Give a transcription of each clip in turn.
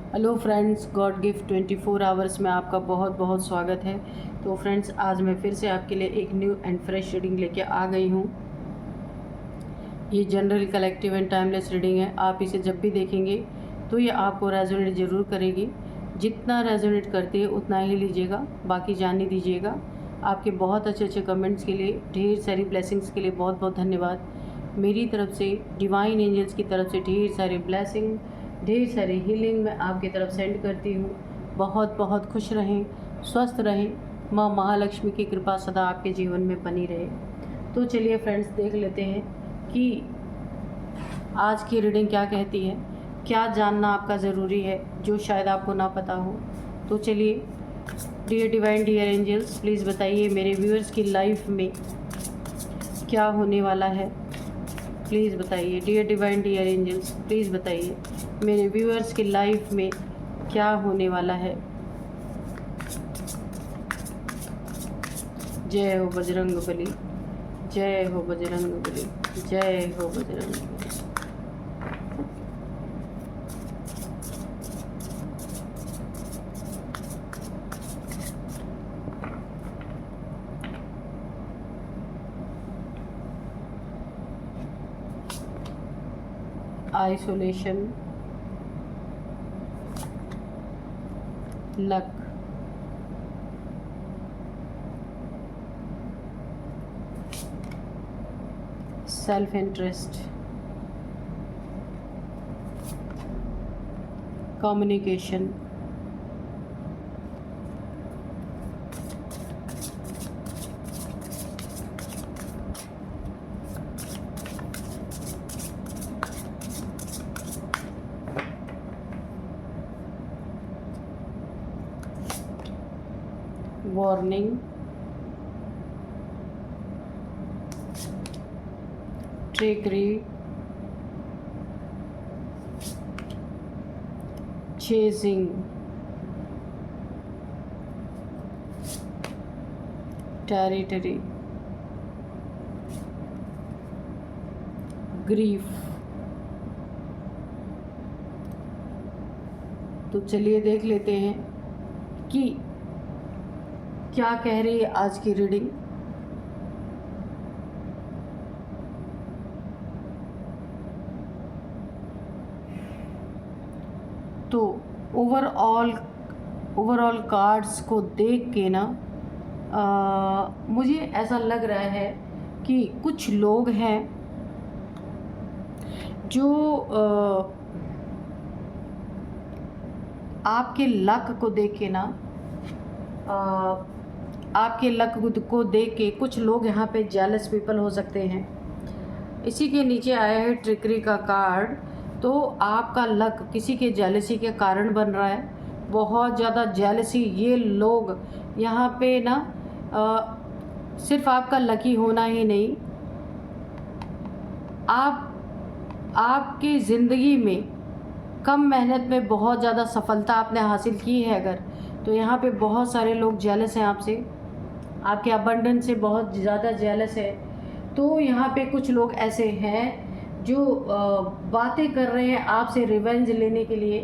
Hello friends, God gift 24 hours में आपका बहुत बहुत स्वागत है। तो फ्रेंड्स, आज मैं फिर से आपके लिए एक न्यू एंड फ्रेश रीडिंग लेके आ गई हूँ। ये general, collective and timeless reading है। आप इसे जब भी देखेंगे तो ये आपको रेजोनेट ज़रूर करेगी। जितना रेजोनेट करती है उतना ही लीजिएगा, बाकी जाने दीजिएगा। आपके बहुत अच्छे अच्छे कमेंट्स के लिए, ढेर सारी ब्लेसिंग्स के लिए बहुत बहुत धन्यवाद। मेरी तरफ से, डिवाइन एंजल्स की तरफ से ढेर सारे ब्लेसिंग, ढेर सारी हीलिंग मैं आपकी तरफ सेंड करती हूँ। बहुत बहुत खुश रहें, स्वस्थ रहें। माँ महालक्ष्मी की कृपा सदा आपके जीवन में बनी रहे। तो चलिए फ्रेंड्स, देख लेते हैं कि आज की रीडिंग क्या कहती है। क्या जानना आपका ज़रूरी है जो शायद आपको ना पता हो। तो चलिए, dear divine, dear angels, please बताइए मेरे व्यूअर्स की लाइफ में क्या होने वाला है। प्लीज़ बताइए dear divine, dear angels, please बताइए मेरे व्यूअर्स की लाइफ में क्या होने वाला है। जय हो बजरंगबली, जय हो बजरंगबली, जय हो Bajrangbali. Isolation, luck, self interest, communication, warning, trickery, chasing, territory, grief. तो चलिए देख लेते हैं कि क्या कह रही है आज की रीडिंग। तो ओवरऑल कार्ड्स को देख के ना मुझे ऐसा लग रहा है कि कुछ लोग हैं जो आपके लक को देख के ना, आपके लक को देख के कुछ लोग यहाँ पे जेलस पीपल हो सकते हैं। इसी के नीचे आया है ट्रिकरी का कार्ड। तो आपका लक किसी के जेलसी के कारण बन रहा है, बहुत ज़्यादा जेलसी। ये लोग यहाँ पे ना सिर्फ आपका लकी होना ही नहीं, आपकी ज़िंदगी में कम मेहनत में बहुत ज़्यादा सफलता आपने हासिल की है अगर, तो यहाँ पे बहुत सारे लोग जेलस हैं आपसे, आपके अबंडेंस से बहुत ज़्यादा जेलस है। तो यहाँ पे कुछ लोग ऐसे हैं जो बातें कर रहे हैं आपसे रिवेंज लेने के लिए।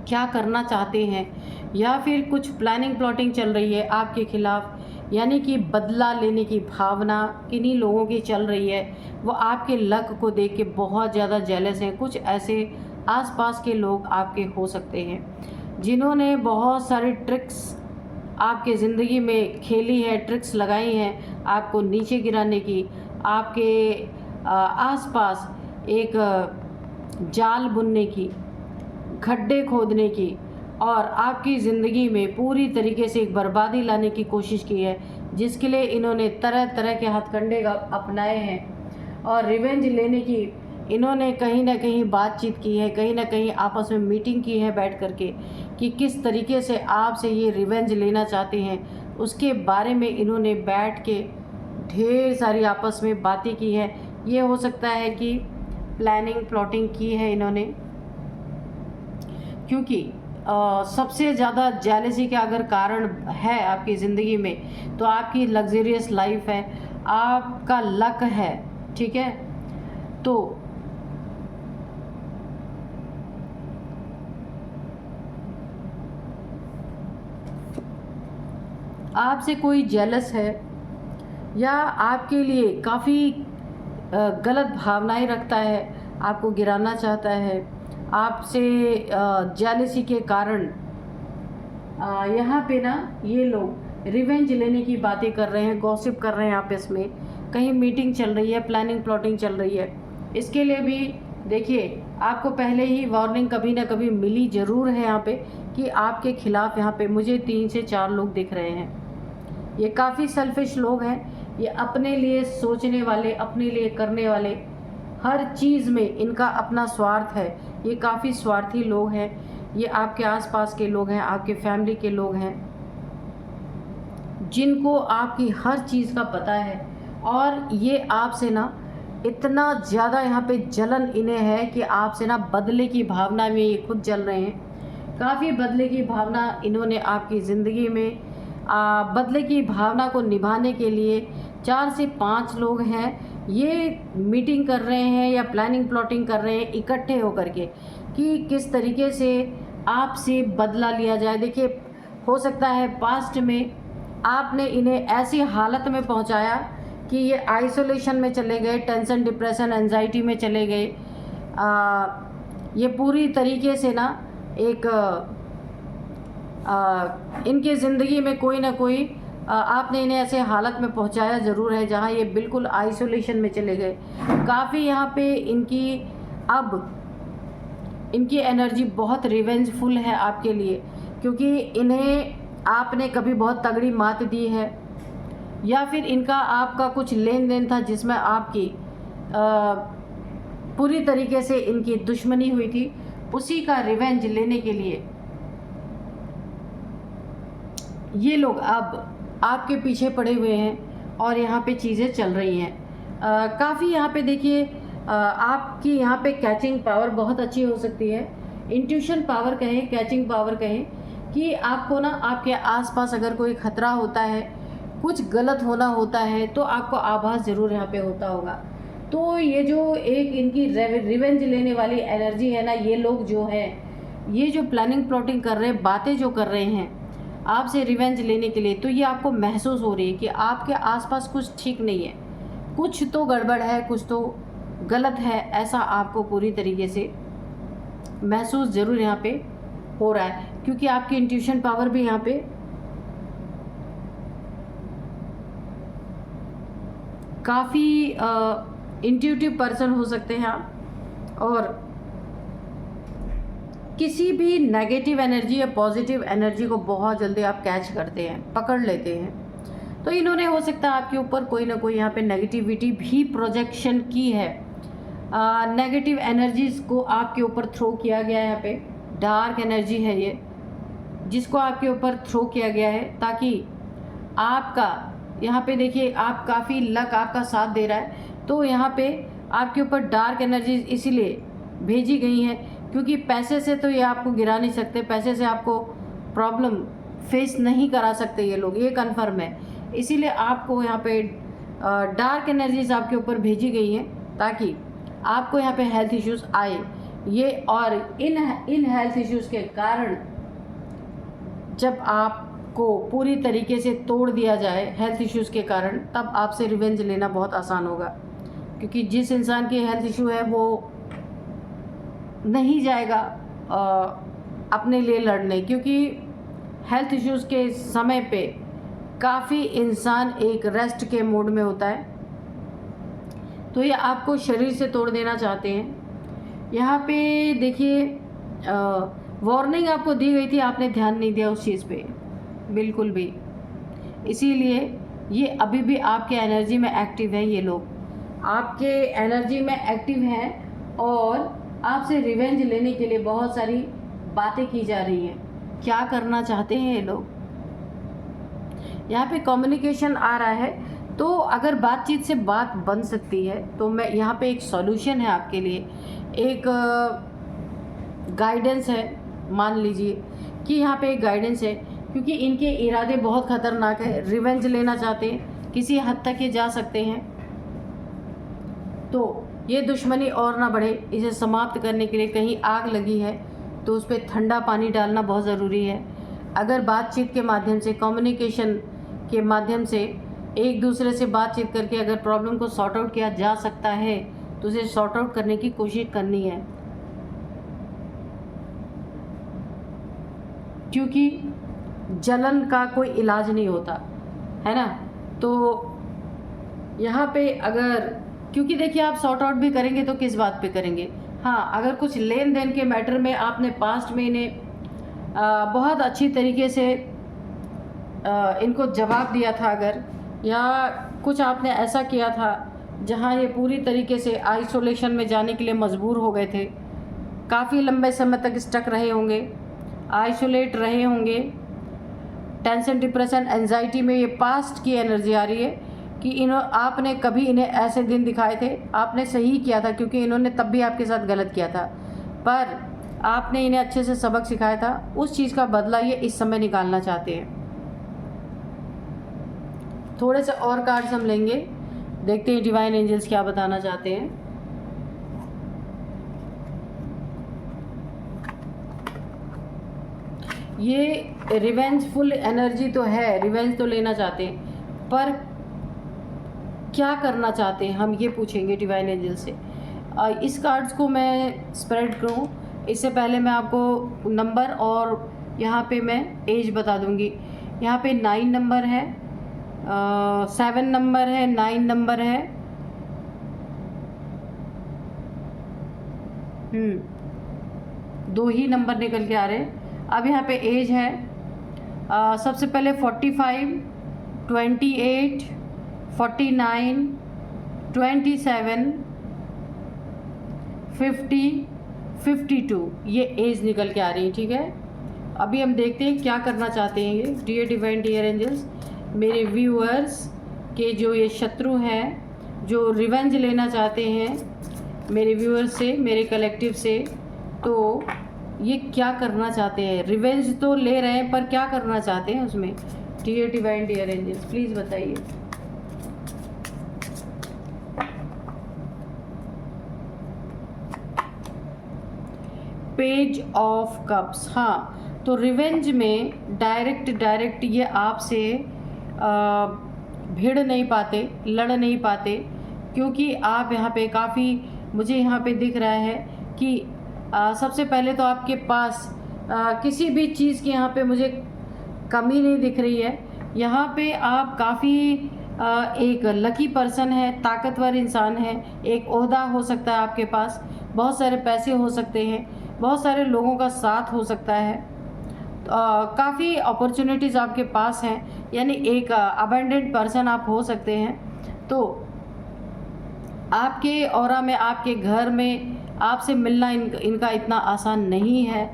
क्या करना चाहते हैं, या फिर कुछ प्लानिंग प्लॉटिंग चल रही है आपके खिलाफ, यानी कि बदला लेने की भावना किन्हीं लोगों की चल रही है। वो आपके लक को देख के बहुत ज़्यादा जेलस हैं। कुछ ऐसे आसपास के लोग आपके हो सकते हैं जिन्होंने बहुत सारे ट्रिक्स आपके ज़िंदगी में खेली है, ट्रिक्स लगाई हैं आपको नीचे गिराने की, आपके आसपास एक जाल बुनने की, गड्ढे खोदने की, और आपकी ज़िंदगी में पूरी तरीके से एक बर्बादी लाने की कोशिश की है, जिसके लिए इन्होंने तरह तरह के हथकंडे अपनाए हैं। और रिवेंज लेने की इन्होंने कहीं ना कहीं बातचीत की है, कहीं ना कहीं आपस में मीटिंग की है बैठ करके, कि किस तरीके से आपसे ये रिवेंज लेना चाहते हैं। उसके बारे में इन्होंने बैठ के ढेर सारी आपस में बातें की है। ये हो सकता है कि प्लानिंग प्लॉटिंग की है इन्होंने, क्योंकि सबसे ज़्यादा जेलसी का अगर कारण है आपकी ज़िंदगी में, तो आपकी लग्जरियस लाइफ है, आपका लक है, ठीक है। तो आपसे कोई जेलस है या आपके लिए काफ़ी गलत भावनाएं रखता है, आपको गिराना चाहता है, आपसे जेलसी के कारण यहाँ पे ना ये लोग रिवेंज लेने की बातें कर रहे हैं, गॉसिप कर रहे हैं आपस में, कहीं मीटिंग चल रही है, प्लानिंग प्लॉटिंग चल रही है। इसके लिए भी देखिए आपको पहले ही वार्निंग कभी ना कभी मिली ज़रूर है यहाँ पे कि आपके खिलाफ यहाँ पे मुझे 3 से 4 लोग दिख रहे हैं। ये काफ़ी सेल्फिश लोग हैं, ये अपने लिए सोचने वाले, अपने लिए करने वाले, हर चीज़ में इनका अपना स्वार्थ है। ये काफ़ी स्वार्थी लोग हैं। ये आपके आसपास के लोग हैं, आपके फैमिली के लोग हैं, जिनको आपकी हर चीज़ का पता है और ये आपसे ना इतना ज़्यादा यहाँ पे जलन इन्हें है कि आपसे ना बदले की भावना में ये खुद जल रहे हैं। काफ़ी बदले की भावना इन्होंने आपकी ज़िंदगी में बदले की भावना को निभाने के लिए 4 से 5 लोग हैं, ये मीटिंग कर रहे हैं या प्लानिंग प्लॉटिंग कर रहे हैं इकट्ठे होकर के कि किस तरीके से आपसे बदला लिया जाए। देखिए हो सकता है पास्ट में आपने इन्हें ऐसी हालत में पहुंचाया कि ये आइसोलेशन में चले गए, टेंशन, डिप्रेशन, एंजाइटी में चले गए। ये पूरी तरीके से ना एक इनके ज़िंदगी में कोई ना कोई आपने इन्हें ऐसे हालत में पहुंचाया ज़रूर है जहां ये बिल्कुल आइसोलेशन में चले गए। काफ़ी यहाँ पे इनकी एनर्जी बहुत रिवेंजफुल है आपके लिए, क्योंकि इन्हें आपने कभी बहुत तगड़ी मात दी है या फिर इनका आपका कुछ लेन देन था जिसमें आपकी पूरी तरीके से इनकी दुश्मनी हुई थी। उसी का रिवेंज लेने के लिए ये लोग अब आपके पीछे पड़े हुए हैं और यहाँ पे चीज़ें चल रही हैं। काफ़ी यहाँ पे देखिए आपकी यहाँ पे कैचिंग पावर बहुत अच्छी हो सकती है। इंट्यूशन पावर कहें, कैचिंग पावर कहें, कि आपको ना आपके आसपास अगर कोई ख़तरा होता है, कुछ गलत होना होता है, तो आपको आभास ज़रूर यहाँ पे होता होगा। तो ये जो एक इनकी रिवेंज लेने वाली एनर्जी है ना, ये लोग जो हैं, ये जो प्लानिंग प्लॉटिंग कर रहे हैं, बातें जो कर रहे हैं आपसे रिवेंज लेने के लिए, तो ये आपको महसूस हो रही है कि आपके आसपास कुछ ठीक नहीं है, कुछ तो गड़बड़ है, कुछ तो गलत है। ऐसा आपको पूरी तरीके से महसूस ज़रूर यहाँ पे हो रहा है, क्योंकि आपकी इंट्यूशन पावर भी यहाँ पे काफ़ी इंट्यूटिव पर्सन हो सकते हैं आप, और किसी भी नेगेटिव एनर्जी या पॉजिटिव एनर्जी को बहुत जल्दी आप कैच करते हैं, पकड़ लेते हैं। तो इन्होंने हो सकता है आपके ऊपर कोई ना कोई यहाँ पे नेगेटिविटी भी प्रोजेक्शन की है। नेगेटिव एनर्जीज को आपके ऊपर थ्रो किया गया है। यहाँ पे डार्क एनर्जी है ये, जिसको आपके ऊपर थ्रो किया गया है ताकि आपका यहाँ पे देखिए आप काफ़ी लक आपका साथ दे रहा है। तो यहाँ पे आपके ऊपर डार्क एनर्जीज इसीलिए भेजी गई हैं क्योंकि पैसे से तो ये आपको गिरा नहीं सकते, पैसे से आपको प्रॉब्लम फेस नहीं करा सकते ये लोग, ये कन्फर्म है। इसीलिए आपको यहाँ पे डार्क एनर्जीज आपके ऊपर भेजी गई हैं ताकि आपको यहाँ पे हेल्थ इश्यूज आए ये, और इन हेल्थ इश्यूज़ के कारण जब आपको पूरी तरीके से तोड़ दिया जाए हेल्थ इश्यूज़ के कारण, तब आपसे रिवेंज लेना बहुत आसान होगा। क्योंकि जिस इंसान की हेल्थ इशू है वो नहीं जाएगा अपने लिए लड़ने, क्योंकि हेल्थ इश्यूज़ के समय पे काफ़ी इंसान एक रेस्ट के मोड में होता है। तो ये आपको शरीर से तोड़ देना चाहते हैं। यहाँ पे देखिए वार्निंग आपको दी गई थी, आपने ध्यान नहीं दिया उस चीज़ पे बिल्कुल भी, इसीलिए ये अभी भी आपके एनर्जी में एक्टिव है। ये लोग आपके एनर्जी में एक्टिव हैं और आपसे रिवेंज लेने के लिए बहुत सारी बातें की जा रही हैं। क्या करना चाहते हैं ये लोग, यहाँ पे कम्युनिकेशन आ रहा है। तो अगर बातचीत से बात बन सकती है तो मैं यहाँ पे एक सॉल्यूशन है आपके लिए, एक गाइडेंस है। मान लीजिए कि यहाँ पे एक गाइडेंस है, क्योंकि इनके इरादे बहुत ख़तरनाक है, रिवेंज लेना चाहते हैं, किसी हद तक ये जा सकते हैं। तो ये दुश्मनी और ना बढ़े, इसे समाप्त करने के लिए कहीं आग लगी है तो उस पर ठंडा पानी डालना बहुत ज़रूरी है। अगर बातचीत के माध्यम से, कम्युनिकेशन के माध्यम से एक दूसरे से बातचीत करके अगर प्रॉब्लम को सॉर्ट आउट किया जा सकता है तो उसे सॉर्ट आउट करने की कोशिश करनी है, क्योंकि जलन का कोई इलाज नहीं होता है ना। तो यहाँ पे अगर, क्योंकि देखिए आप सॉर्ट आउट भी करेंगे तो किस बात पे करेंगे, हाँ अगर कुछ लेन देन के मैटर में आपने पास्ट में इन्हें बहुत अच्छी तरीके से इनको जवाब दिया था अगर, या कुछ आपने ऐसा किया था जहाँ ये पूरी तरीके से आइसोलेशन में जाने के लिए मजबूर हो गए थे, काफ़ी लंबे समय तक स्टक रहे होंगे, आइसोलेट रहे होंगे, टेंशन डिप्रेशन एंजाइटी में, ये पास्ट की एनर्जी आ रही है कि आपने कभी इन्हें ऐसे दिन दिखाए थे, आपने सही किया था क्योंकि इन्होंने तब भी आपके साथ गलत किया था, पर आपने इन्हें अच्छे से सबक सिखाया था, उस चीज़ का बदला ये इस समय निकालना चाहते हैं। थोड़े से और कार्ड्स हम लेंगे, देखते हैं डिवाइन एंजल्स क्या बताना चाहते हैं। ये रिवेंजफुल एनर्जी तो है, रिवेंज तो लेना चाहते हैं, पर क्या करना चाहते हैं हम ये पूछेंगे डिवाइन एंजल से। इस कार्ड्स को मैं स्प्रेड करूं इससे पहले मैं आपको नंबर और यहाँ पे मैं एज बता दूंगी। यहाँ पे 9 नंबर है, 7 नंबर है, 9 नंबर है, 2 ही नंबर निकल के आ रहे हैं। अब यहाँ पे एज है सबसे पहले 45, 28, 49, 27, 50, 52 ये एज निकल के आ रही है। ठीक है, अभी हम देखते हैं क्या करना चाहते हैं ये डियर डिवाइन डियर एंजल्स, मेरे व्यूअर्स के जो ये शत्रु हैं जो रिवेंज लेना चाहते हैं मेरे व्यूअर्स से, मेरे कलेक्टिव से, तो ये क्या करना चाहते हैं। रिवेंज तो ले रहे हैं पर क्या करना चाहते हैं उसमें, dear divine dear angels please बताइए। पेज ऑफ कप्स, हाँ तो रिवेंज में डायरेक्ट ये आपसे भिड़ नहीं पाते, लड़ नहीं पाते, क्योंकि आप यहाँ पे काफ़ी, मुझे यहाँ पे दिख रहा है कि सबसे पहले तो आपके पास किसी भी चीज़ की यहाँ पे मुझे कमी नहीं दिख रही है। यहाँ पे आप काफ़ी एक लकी पर्सन है, ताकतवर इंसान है, एक ओहदा हो सकता है आपके पास, बहुत सारे पैसे हो सकते हैं, बहुत सारे लोगों का साथ हो सकता है, काफ़ी अपॉर्चुनिटीज़ आपके पास हैं, यानी एक अबंडेंट पर्सन आप हो सकते हैं। तो आपके ऑरा में, आपके घर में आपसे मिलना इनका इतना आसान नहीं है,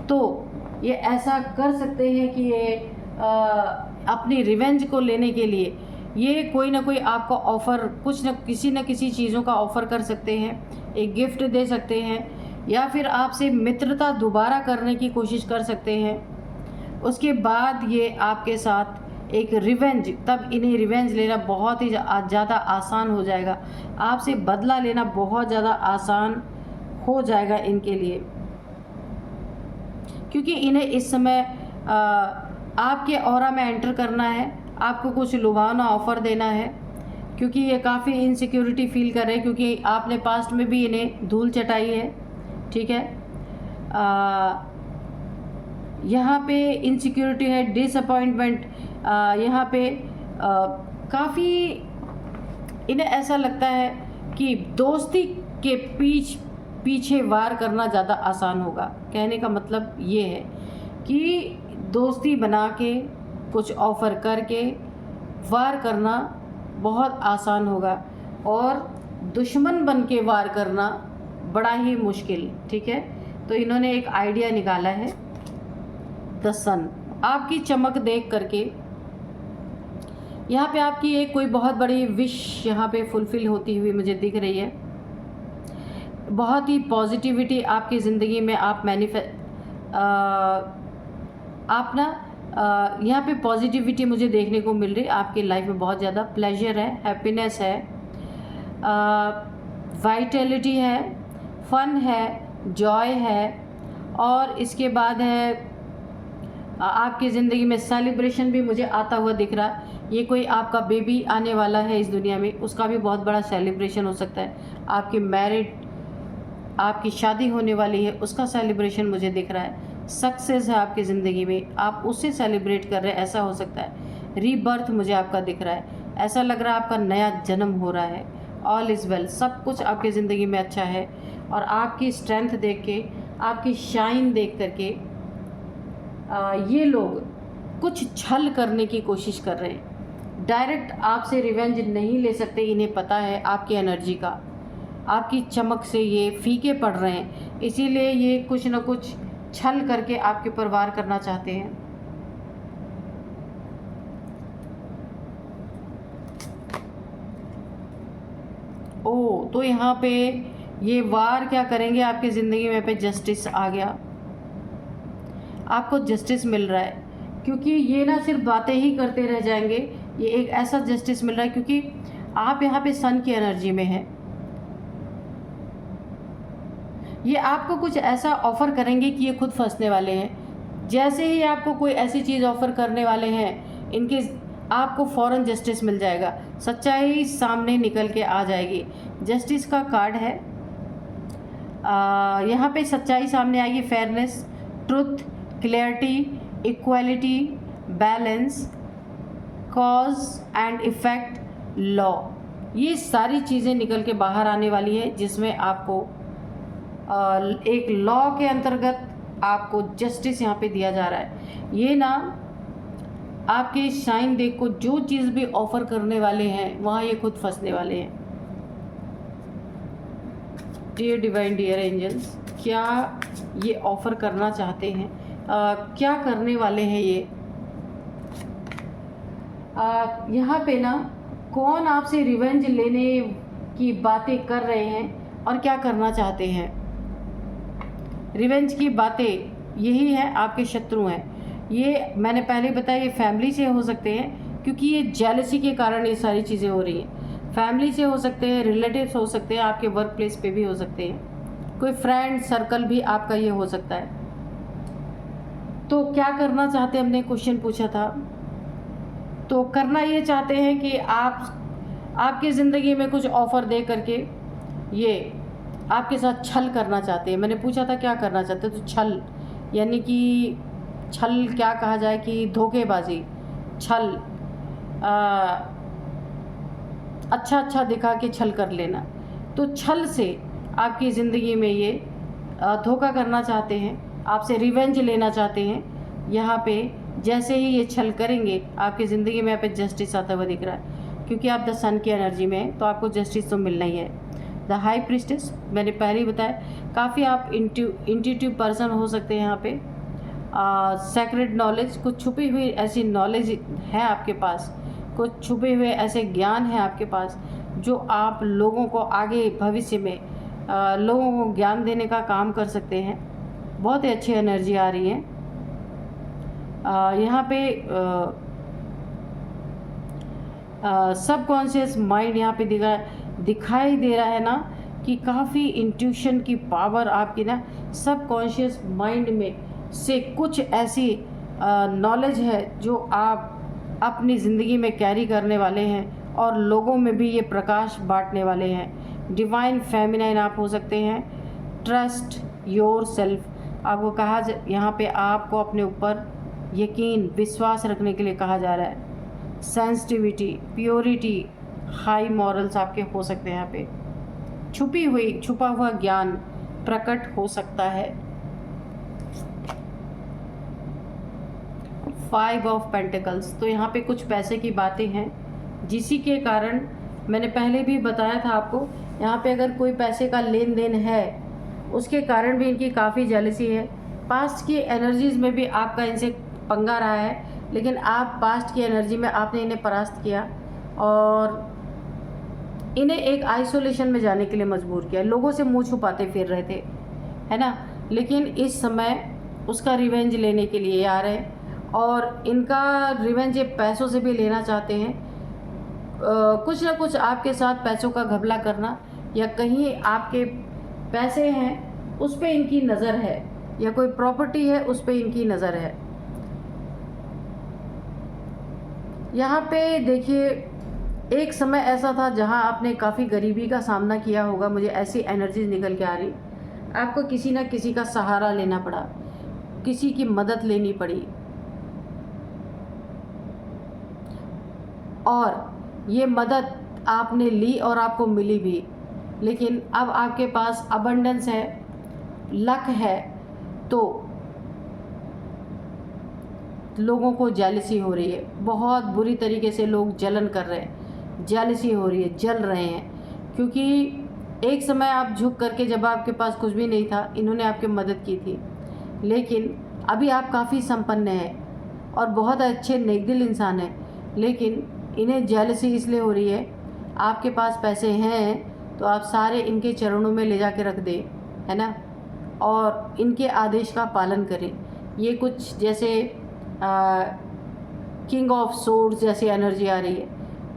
तो ये ऐसा कर सकते हैं कि ये अपनी रिवेंज को लेने के लिए ये कोई ना कोई आपको ऑफ़र, कुछ न किसी चीज़ों का ऑफ़र कर सकते हैं, एक गिफ्ट दे सकते हैं, या फिर आपसे मित्रता दोबारा करने की कोशिश कर सकते हैं। उसके बाद ये आपके साथ एक रिवेंज, तब इन्हें रिवेंज लेना बहुत ही ज़्यादा आसान हो जाएगा, आपसे बदला लेना बहुत ज़्यादा आसान हो जाएगा इनके लिए, क्योंकि इन्हें इस समय आपके ऑरा में एंटर करना है, आपको कुछ लुभावना ऑफ़र देना है, क्योंकि ये काफ़ी इनसिक्योरिटी फील कर रहे हैं, क्योंकि आपने पास्ट में भी इन्हें धूल चटाई है। ठीक है, यहाँ पे इनसिक्योरिटी है, डिसअपॉइंटमेंट, यहाँ पे काफ़ी इन्हें ऐसा लगता है कि दोस्ती के पीछे वार करना ज़्यादा आसान होगा। कहने का मतलब ये है कि दोस्ती बना के कुछ ऑफ़र करके वार करना बहुत आसान होगा, और दुश्मन बन के वार करना बड़ा ही मुश्किल। ठीक है, तो इन्होंने एक आइडिया निकाला है, द सन। आपकी चमक देख करके यहाँ पे आपकी एक कोई बहुत बड़ी विश यहाँ पे फुलफ़िल होती हुई मुझे दिख रही है। बहुत ही पॉजिटिविटी आपकी ज़िंदगी में आप आप ना यहाँ पे पॉजिटिविटी मुझे देखने को मिल रही है। आपकी लाइफ में बहुत ज़्यादा प्लेजर है, हैप्पीनेस है, वाइटैलिटी है, फन है, जॉय है, और इसके बाद है आपकी ज़िंदगी में सेलिब्रेशन भी मुझे आता हुआ दिख रहा है, ये कोई आपका बेबी आने वाला है इस दुनिया में, उसका भी बहुत बड़ा सेलिब्रेशन हो सकता है। आपकी मैरिड, आपकी शादी होने वाली है, उसका सेलिब्रेशन मुझे दिख रहा है। सक्सेस है आपकी ज़िंदगी में, आप उससे सेलिब्रेट कर रहे हैं, ऐसा हो सकता है। रीबर्थ मुझे आपका दिख रहा है, ऐसा लग रहा है आपका नया जन्म हो रहा है। ऑल इज़ वेल, सब कुछ आपकी ज़िंदगी में अच्छा है। और आपकी स्ट्रेंथ देख के, आपकी शाइन देख करके ये लोग कुछ छल करने की कोशिश कर रहे हैं। डायरेक्ट आपसे रिवेंज नहीं ले सकते, इन्हें पता है आपकी एनर्जी का, आपकी चमक से ये फीके पड़ रहे हैं, इसीलिए ये कुछ ना कुछ छल करके आपके ऊपर वार करना चाहते हैं। ओ, तो यहाँ पे ये वार क्या करेंगे आपकी ज़िंदगी में, पे जस्टिस आ गया, आपको जस्टिस मिल रहा है। क्योंकि ये ना सिर्फ बातें ही करते रह जाएंगे, ये एक ऐसा जस्टिस मिल रहा है क्योंकि आप यहाँ पे सन की एनर्जी में हैं। ये आपको कुछ ऐसा ऑफ़र करेंगे कि ये खुद फंसने वाले हैं। जैसे ही आपको कोई ऐसी चीज़ ऑफ़र करने वाले हैं, इनके आपको फ़ौरन जस्टिस मिल जाएगा, सच्चाई सामने निकल के आ जाएगी। जस्टिस का कार्ड है, यहाँ पे सच्चाई सामने आएगी, fairness, truth, clarity, equality, balance, cause and effect, law, ये सारी चीज़ें निकल के बाहर आने वाली है, जिसमें आपको एक लॉ के अंतर्गत आपको जस्टिस यहाँ पे दिया जा रहा है। ये ना आपके शाइन देख को जो चीज़ भी ऑफ़र करने वाले हैं, वहाँ ये खुद फंसने वाले हैं। डियर डिवाइन, डियर एंजल्स, क्या ये ऑफ़र करना चाहते हैं? क्या करने वाले हैं ये? यहाँ पे ना कौन आपसे रिवेंज लेने की बातें कर रहे हैं और क्या करना चाहते हैं? रिवेंज की बातें यही है, आपके शत्रु हैं। ये मैंने पहले बताया, ये फैमिली से हो सकते हैं, क्योंकि ये जेलसी के कारण ये सारी चीज़ें हो रही हैं। फैमिली से हो सकते हैं, रिलेटिव्स हो सकते हैं, आपके वर्क प्लेस पे भी हो सकते हैं, कोई फ्रेंड सर्कल भी आपका ये हो सकता है। तो क्या करना चाहते हैं, हमने क्वेश्चन पूछा था। तो करना ये चाहते हैं कि आपकी ज़िंदगी में कुछ ऑफ़र दे करके ये आपके साथ छल करना चाहते हैं। मैंने पूछा था क्या करना चाहते हैं, तो छल, यानी कि छल क्या कहा जाए कि धोखेबाजी, छल, अच्छा दिखा के छल कर लेना। तो छल से आपकी ज़िंदगी में ये धोखा करना चाहते हैं, आपसे रिवेंज लेना चाहते हैं। यहाँ पे जैसे ही ये छल करेंगे, आपकी ज़िंदगी में यहाँ पे जस्टिस आता हुआ दिख रहा है, क्योंकि आप द सन की एनर्जी में हैं, तो आपको जस्टिस तो मिलना ही है। द हाई प्रिस्टेस, मैंने पहले ही बताया, काफ़ी आप इंट्यूटिव पर्सन हो सकते हैं यहाँ पे। सेक्रेट नॉलेज, कुछ छुपी हुई ऐसी नॉलेज है आपके पास, कुछ छुपे हुए ऐसे ज्ञान है आपके पास, जो आप लोगों को आगे भविष्य में लोगों को ज्ञान देने का काम कर सकते हैं। बहुत ही अच्छी एनर्जी आ रही है यहाँ पे। सबकॉन्शियस माइंड यहाँ पे दिखाई दे रहा है ना, कि काफ़ी इंट्यूशन की पावर आपकी ना सबकॉन्शियस माइंड में से कुछ ऐसी नॉलेज है जो आप अपनी ज़िंदगी में कैरी करने वाले हैं, और लोगों में भी ये प्रकाश बांटने वाले हैं। डिवाइन फेमिनाइन आप हो सकते हैं। ट्रस्ट योर सेल्फ, आपको कहा यहाँ पे आपको अपने ऊपर यकीन, विश्वास रखने के लिए कहा जा रहा है। सेंसिटिविटी, प्योरिटी, हाई मॉरल्स आपके हो सकते हैं। यहाँ पे छुपा हुआ ज्ञान प्रकट हो सकता है। 5 ऑफ पेंटिकल्स, तो यहाँ पे कुछ पैसे की बातें हैं, जिसी के कारण मैंने पहले भी बताया था आपको, यहाँ पे अगर कोई पैसे का लेन देन है, उसके कारण भी इनकी काफ़ी जेलसी है। पास्ट की एनर्जीज़ में भी आपका इनसे पंगा रहा है, लेकिन आप पास्ट की एनर्जी में आपने इन्हें परास्त किया और इन्हें एक आइसोलेशन में जाने के लिए मजबूर किया। लोगों से मुंह छुपाते फिर रहे थे, है ना, लेकिन इस समय उसका रिवेंज लेने के लिए आ रहे हैं, और इनका रिवेंज ये पैसों से भी लेना चाहते हैं। कुछ ना कुछ आपके साथ पैसों का घपला करना, या कहीं आपके पैसे हैं उस पर इनकी नज़र है, या कोई प्रॉपर्टी है उस पर इनकी नज़र है। यहाँ पे देखिए, एक समय ऐसा था जहाँ आपने काफ़ी गरीबी का सामना किया होगा। मुझे ऐसी एनर्जीज निकल के आ रही, आपको किसी न किसी का सहारा लेना पड़ा, किसी की मदद लेनी पड़ी, और ये मदद आपने ली और आपको मिली भी। लेकिन अब आपके पास अबंडेंस है, लक है, तो लोगों को जेलसी हो रही है, बहुत बुरी तरीके से लोग जलन कर रहे हैं, जेलसी हो रही है, जल रहे हैं। क्योंकि एक समय आप झुक करके, जब आपके पास कुछ भी नहीं था, इन्होंने आपकी मदद की थी, लेकिन अभी आप काफ़ी संपन्न हैं और बहुत अच्छे नेकदिल इंसान हैं, लेकिन इन्हें जेलसी इसलिए हो रही है, आपके पास पैसे हैं तो आप सारे इनके चरणों में ले जा के रख दें, है ना, और इनके आदेश का पालन करें। ये कुछ जैसे किंग ऑफ सोर्ड्स जैसी एनर्जी आ रही है,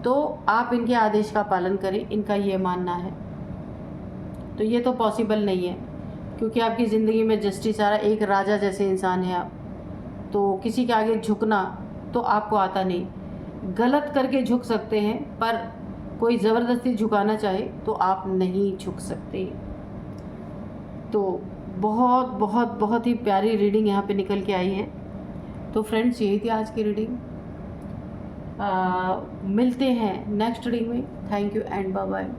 तो आप इनके आदेश का पालन करें, इनका ये मानना है। तो ये तो पॉसिबल नहीं है, क्योंकि आपकी ज़िंदगी में जस्टिस आ रहा है, एक राजा जैसे इंसान हैं आप, तो किसी के आगे झुकना तो आपको आता नहीं। गलत करके झुक सकते हैं, पर कोई ज़बरदस्ती झुकाना चाहे तो आप नहीं झुक सकते। तो बहुत बहुत बहुत ही प्यारी रीडिंग यहाँ पे निकल के आई है। तो फ्रेंड्स, यही थी आज की रीडिंग। मिलते हैं नेक्स्ट रीडिंग में। Thank you and bye bye.